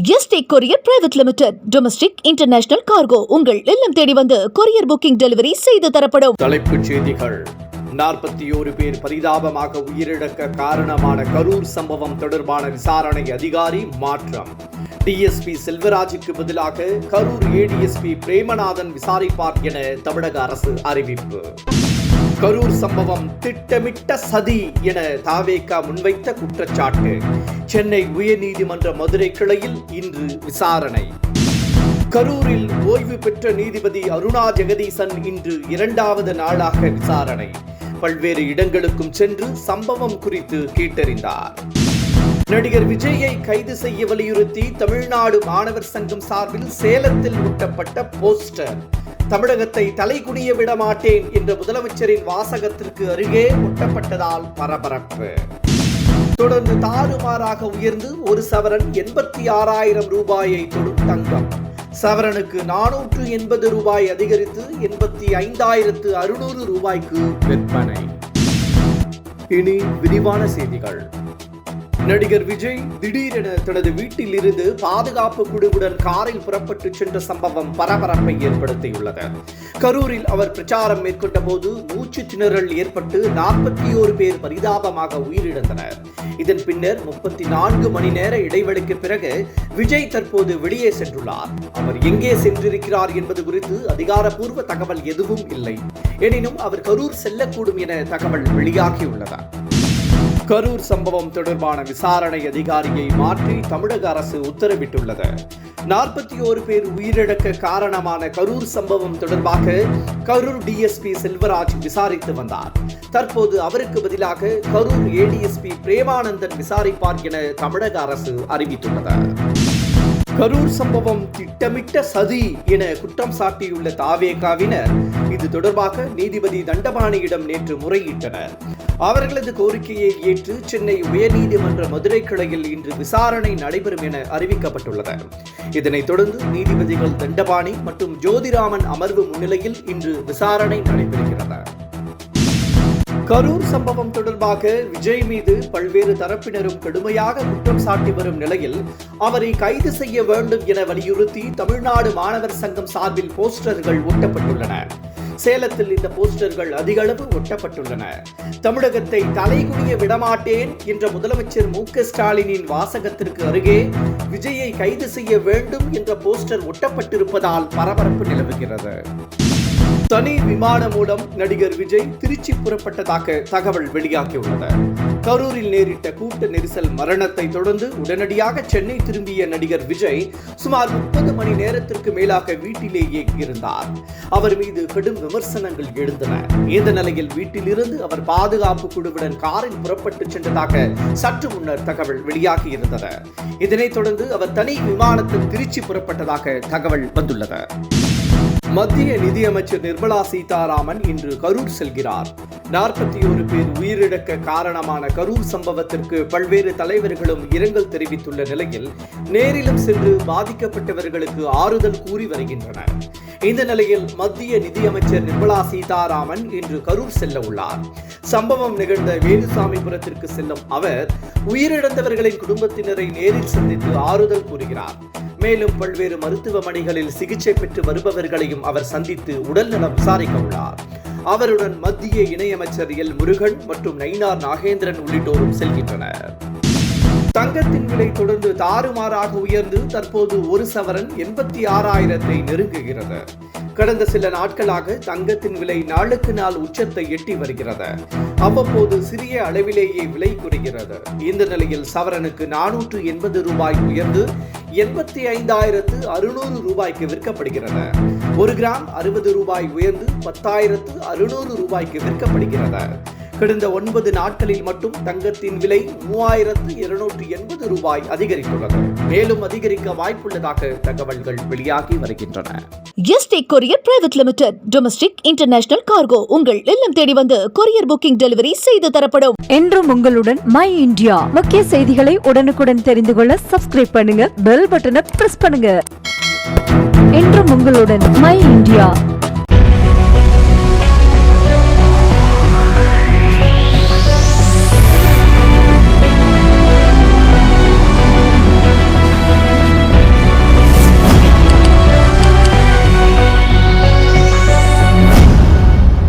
Yesterday courier private limited. Domestic international cargo உங்கள் இல்லம் தேடி வந்து கொரியர் புக்கிங் டெலிவரி செய்து தரப்படும். தலைப்புச் செய்திகள். 41 பேர் பரிதாபமாக உயிரிழக்க காரணமான கரூர் சம்பவம் தொடர்பான விசாரணை அதிகாரி மாற்றம். டிஎஸ்பி செல்வராஜுக்கு பதிலாக கரூர் ஏடிஎஸ்பி பிரேமநாதன் விசாரிப்பார் என தமிழக அரசு அறிவிப்பு. கரூர் சம்பவம் திட்டமிட்ட சதி என தாவேகா முன்வைத்த குற்றச்சாட்டு. சென்னை உயர்நீதிமன்ற மதுரை கிளையில் இன்று விசாரணை. கரூரில் ஓய்வு பெற்ற நீதிபதி அருணா ஜெகதீசன் இன்று 2வது நாளாக விசாரணை. பல்வேறு இடங்களுக்கும் சென்று சம்பவம் குறித்து கேட்டறிந்தார். நடிகர் விஜயை கைது செய்ய வலியுறுத்தி தமிழ்நாடு மாணவர் சங்கம் சார்பில் சேலத்தில் ஒட்டப்பட்ட போஸ்டர். தமிழகத்தை தலைகுனிய விட மாட்டேன் என்ற முதலமைச்சரின் வாசகத்திற்கு அருகே ஒட்டப்பட்டதால் பரபரப்பு. தொடர்ந்து தாறுமாறாக உயர்ந்து ஒரு சவரன் 86,000 ரூபாயை தொடும் தங்கம். சவரனுக்கு 480 ரூபாய் அதிகரித்து 85,600 ரூபாய்க்கு விற்பனை. இனி விரிவான செய்திகள். நடிகர் விஜய் திடீரென தனது வீட்டில் இருந்து பாதுகாப்பு குழுவுடன் காரில் புறப்பட்டு சென்ற சம்பவம் பரபரப்பை ஏற்படுத்தியுள்ளது. கரூரில் அவர் பிரச்சாரம் மேற்கொண்ட போது மூச்சு திணறல் ஏற்பட்டு 41 பேர் பரிதாபமாக உயிரிழந்தனர். இதன் பின்னர் 34 மணி நேர இடைவெளிக்கு பிறகு விஜய் தற்போது வெளியே சென்றுள்ளார். அவர் எங்கே சென்றிருக்கிறார் என்பது குறித்து அதிகாரப்பூர்வ தகவல் எதுவும் இல்லை. எனினும் அவர் கரூர் செல்லக்கூடும் என தகவல் வெளியாகியுள்ளது. கரூர் சம்பவம் தொடர்பான விசாரணை அதிகாரியை மாற்றி தமிழக அரசு உத்தரவிட்டுள்ளது. 41 பேர் உயிரிழக்க காரணமான கரூர் சம்பவம் தொடர்பாக கரூர் டிஎஸ்பி செல்வராஜ் விசாரித்து வந்தார். தற்போது அவருக்கு பதிலாக கரூர் ஏடிஎஸ்பி பிரேமானந்தன் விசாரிப்பார் என தமிழக அரசு அறிவித்துள்ளது. கரூர் சம்பவம் திட்டமிட்ட சதி என குற்றம் சாட்டியுள்ள தாவேகாவினர் இது தொடர்பாக நீதிபதி தண்டபாணியிடம் நேற்று முறையிட்டனர். அவர்களது கோரிக்கையை ஏற்று சென்னை உயர்நீதிமன்ற மதுரை கிளையில் இன்று விசாரணை நடைபெறும் என அறிவிக்கப்பட்டுள்ளது. இதனைத் தொடர்ந்து நீதிபதிகள் தண்டபாணி மற்றும் ஜோதிராமன் அமர்வு முன்னிலையில் இன்று விசாரணை நடைபெறுகிறது. கரூர் சம்பவம் தொடர்பாக விஜய் மீது பல்வேறு தரப்பினரும் கடுமையாக குற்றம் சாட்டி வரும் நிலையில் அவரை கைது செய்ய வேண்டும் என வலியுறுத்தி தமிழ்நாடு மாணவர் சங்கம் சார்பில் போஸ்டர்கள் ஒட்டப்பட்டுள்ளன. சேலத்தில் இந்த போஸ்டர்கள் அதிக அளவு ஒட்டப்பட்டுள்ளன. தமிழகத்தை தலைகுனிய விடமாட்டேன் என்ற முதலமைச்சர் மு.க. ஸ்டாலினின் வாசகத்திற்கு அருகே விஜயை கைது செய்ய வேண்டும் என்ற போஸ்டர் ஒட்டப்பட்டிருப்பதால் பரபரப்பு நிலவுகிறது. தனி விமானம் மூலம் நடிகர் விஜய் திருச்சி புறப்பட்டதாக தகவல் வெளியாகியுள்ளது. கரூரில் நேரிட்ட கூட்ட நெரிசல் மரணத்தை தொடர்ந்து உடனடியாக சென்னை திரும்பிய நடிகர் விஜய் சுமார் 30 மணி நேரத்திற்கு மேலாக வீட்டிலேயே இருந்தார். அவர் மீது கடும் விமர்சனங்கள் எழுந்தன. இந்த நிலையில் வீட்டிலிருந்து அவர் பாதுகாப்பு குழுவுடன் காரில் புறப்பட்டு சென்றதாக சற்று முன்னர் தகவல் வெளியாகியிருந்தது. இதனைத் தொடர்ந்து அவர் தனி விமானத்தில் திருச்சி புறப்பட்டதாக தகவல் வந்துள்ளது. மத்திய நிதியமைச்சர் நிர்மலா சீதாராமன் இன்று கரூர் செல்கிறார். 41 பேர் உயிரிழக்க காரணமான கரூர் சம்பவத்திற்கு பல்வேறு தலைவர்களும் இரங்கல் தெரிவித்துள்ள நிலையில் நேரிலும் சென்று பாதிக்கப்பட்டவர்களுக்கு ஆறுதல் கூறி வருகின்றனர். இந்த நிலையில் மத்திய நிதியமைச்சர் நிர்மலா சீதாராமன் இன்று கரூர் செல்ல உள்ளார். சம்பவம் நிகழ்ந்த வேலுசாமிபுரத்திற்கு செல்லும் அவர் உயிரிழந்தவர்களின் குடும்பத்தினரை நேரில் சந்தித்து ஆறுதல் கூறுகிறார். மேலும் பல்வேறு மருத்துவமனைகளில் சிகிச்சை பெற்று வருபவர்களையும் அவர் சந்தித்து உடல்நலம் விசாரிக்க உள்ளார். அவருடன் மத்திய இணையமைச்சர் எல் முருகன் மற்றும் நயினார் நாகேந்திரன் உள்ளிட்டோரும் செல்கின்றனர். தங்கத்தின் விலை தொடர்ந்து தாறுமாறாக உயர்ந்து தற்போது ஒரு சவரன் 86,000 நெருங்குகிறது. கடந்த சில நாட்களாக தங்கத்தின் விலை நாளுக்கு நாள் உச்சத்தை எட்டி வருகிறது. அவ்வப்போது சிறிய அளவிலேயே விலை குறைகிறது. இந்த நிலையில் சவரனுக்கு 480 ரூபாய் உயர்ந்து 85,600 ரூபாய்க்கு விற்கப்படுகிறது. 1 கிராம் 60 ரூபாய் உயர்ந்து 10,600 ரூபாய்க்கு விற்கப்படுகிறது. கடந்த 9 நாட்களில் மட்டும் தங்கத்தின் விலை 3,280 ரூபாய் அதிகரித்துள்ளது. மேலும் அதிகரிக்க வாய்ப்புள்ளதாக தகவல்கள் வெளியாகி வருகின்றன. Yesterday courier private limited. Domestic international cargo உங்கள் இல்லம் தேடி வந்து கொரியர் புக்கிங் டெலிவரி செய்து தரப்படும். என்றும் உங்களுடன் மை இந்தியா. முக்கிய செய்திகளை உடனுக்குடன் தெரிந்து கொள்ள சப்ஸ்கிரைப் பண்ணுங்க, பெல் பட்டனை பிரஸ் பண்ணுங்க. என்றும் உங்களுடன் மை இந்தியா.